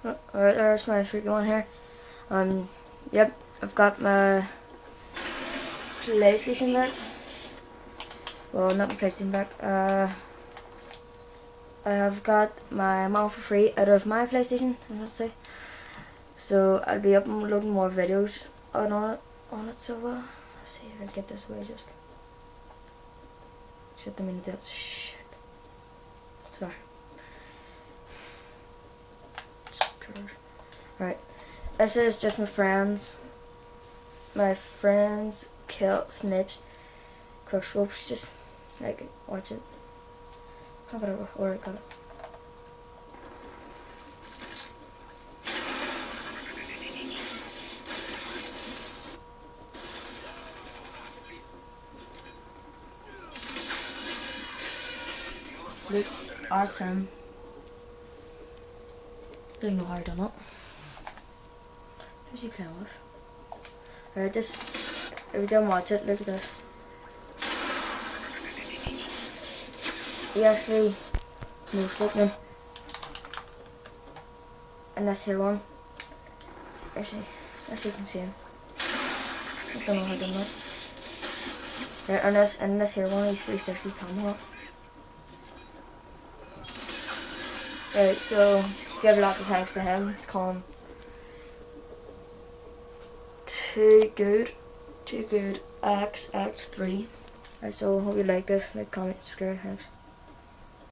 Alright, there's my freaking one here. Yep, I've got my PlayStation back. Well, not my PlayStation back. I have got my amount for free out of my PlayStation, I must say. So I'll be uploading more videos on it. So let's see if I get this away. Just shut them into that shit. Sorry. Right. This is just my friends. My friends kill Snips. Crush ropes. Just like watch it. How about it? Or I got it. Look, awesome. Don't know how I done it. Who's he playing with? Alright, this. Every time I watch it, look at this. He actually no scoping. And this here one. Actually, as you can see him. I don't know how I done that. Right, and this here one, he's 360 tomahawk. Right, so give a lot of thanks to him. Call him Too Good XX3. Right, so hope you like this. Like, comment, subscribe, thanks.